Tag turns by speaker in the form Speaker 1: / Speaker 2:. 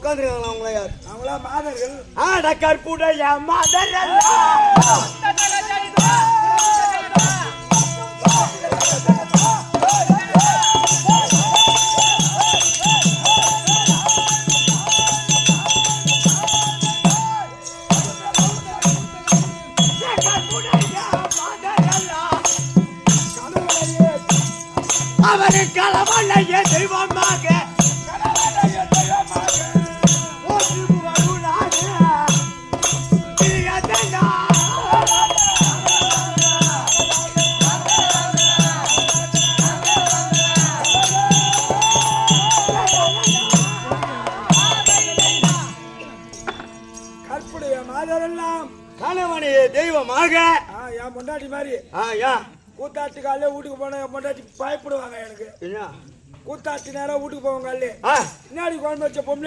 Speaker 1: உட்காந்துருக்காங்களா அவங்கள யார்?
Speaker 2: அவங்களா மாதர்கள்.
Speaker 1: ஆட கற்புடைய மாதர் அவரு களவனைய தெய்வமாக
Speaker 2: கற்புடைய மாதரெல்லாம்
Speaker 1: கணவனைய தெய்வமாக
Speaker 2: என் பொண்டாட்டி மாதிரி கூத்தாட்டு காலையில வீட்டுக்கு போன என் பொண்டாட்டி பயப்படுவாங்க எனக்கு. கூத்தாட்டு நேரம் வீட்டுக்கு போவாங்க பின்னாடி குழம்பு வச்ச பொம்மை